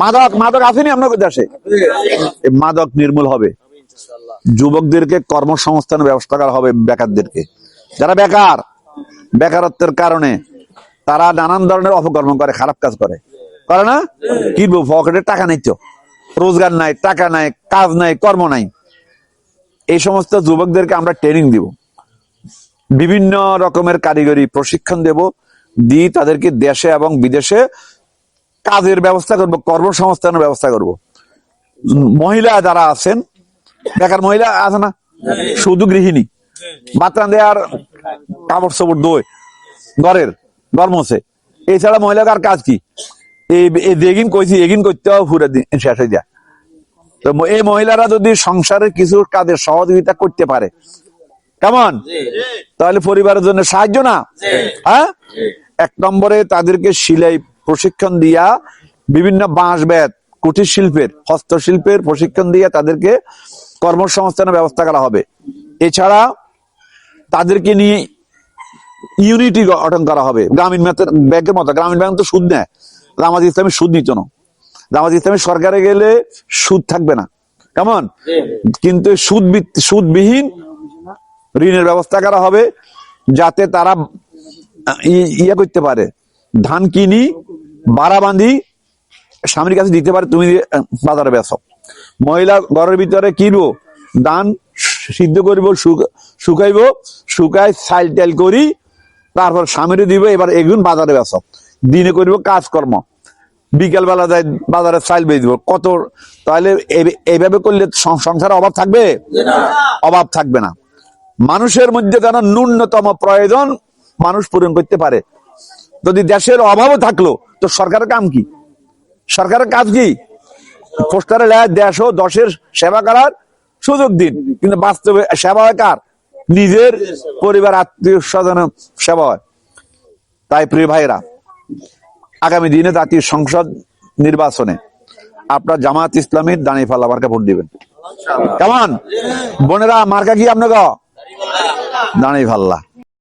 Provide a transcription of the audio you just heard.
মাদক মাদক আসেনি আপনাদের দেশে, মাদক নির্মূল হবে। যুবকদেরকে কর্মসংস্থানের ব্যবস্থা করা হবে, বেকারদেরকে, যারা বেকার, বেকারত্বের কারণে তারা নানান ধরনের অপকর্ম করে, খারাপ কাজ করে না, কি পকেটে টাকা নেই, তো রোজগার নাই, টাকা নাই, কাজ নাই, কর্ম নাই। এই সমস্ত যুবকদেরকে আমরা ট্রেনিং দিব, বিভিন্ন রকমের কারিগরি প্রশিক্ষণ দেব, দিয়ে তাদেরকে দেশে এবং বিদেশে কাজের ব্যবস্থা করব, কর্মসংস্থানের ব্যবস্থা করব। মহিলা যারা আছেন, বেকার মহিলা আছে না, শুধু গৃহিণী, বাচ্চা দেয়ার, কাপড় চোপড় দোয়, ঘরের ঘর মোছে, এছাড়া মহিলার আর কাজ কি? এগিন কইছি, এগিন করতে হবে, পুরো দিন শেষ হয়ে যায়। তো এই মহিলারা যদি সংসারের কিছু কাজের সহযোগিতা করতে পারে, কেমন, তাহলে পরিবারের জন্য সাহায্য না? হ্যাঁ, এক নম্বরে তাদেরকে সিলাই প্রশিক্ষণ দিয়া, বিভিন্ন বাঁশ বেত, কুটির শিল্পের, হস্তশিল্পের প্রশিক্ষণ দিয়ে তাদেরকে কর্মসংস্থানের ব্যবস্থা করা হবে। এছাড়া তাদেরকে নিয়ে ইউনিটি গঠন করা হবে, গ্রামীণ ব্যাংকের মতো। গ্রামীণ ব্যাংক তো সুদ নেয়, জামাত ইসলামী সুদ নিত না। জামাত ইসলামী সরকারে গেলে সুদ থাকবে না, কেমন, কিন্তু সুদবিহীন ঋণের ব্যবস্থা করা হবে, যাতে তারা ইয়ে করতে পারে, ধান কিনি বাড়া বাঁধি স্বামীর কাছে দিতে পারে, তুমি বাজারে বেচো। মহিলা ঘরের ভিতরে কিনবো, ধান সিদ্ধ করব, শুকাইব, শুকাই চাল টাইল করি, তারপর স্বামীরে দিব, এবার এগুন বাজারে বেচো। দিনে করব কাজকর্ম, বিকেল বেলা যাই বাজারে চাল বেচবো কত। তাহলে এইভাবে করলে সংসারে অভাব থাকবে? অভাব থাকবে না। মানুষের মধ্যে যেন ন্যূনতম প্রয়োজন মানুষ পূরণ করতে পারে। যদি দেশের অভাবও থাকলো, তো সরকারের কাম কি? সরকারের কাজ কি? পোস্টারে লেখা দেশ ও দশের সেবা করার সুযোগ দিন, কিন্তু বাস্তবে সেবা হয় কার? নিজের পরিবার, আত্মীয় স্বজনের সেবা হয়। তাই প্রিয় ভাইরা, আগামী দিনে জাতীয় সংসদ নির্বাচনে আপনার জামাত ইসলামীর দাঁড়িপাল্লা মার্কা ভোট দিবেন, কেমন? বোনেরা, মার্কা কি আপনাকে? দাঁড়িপাল্লা।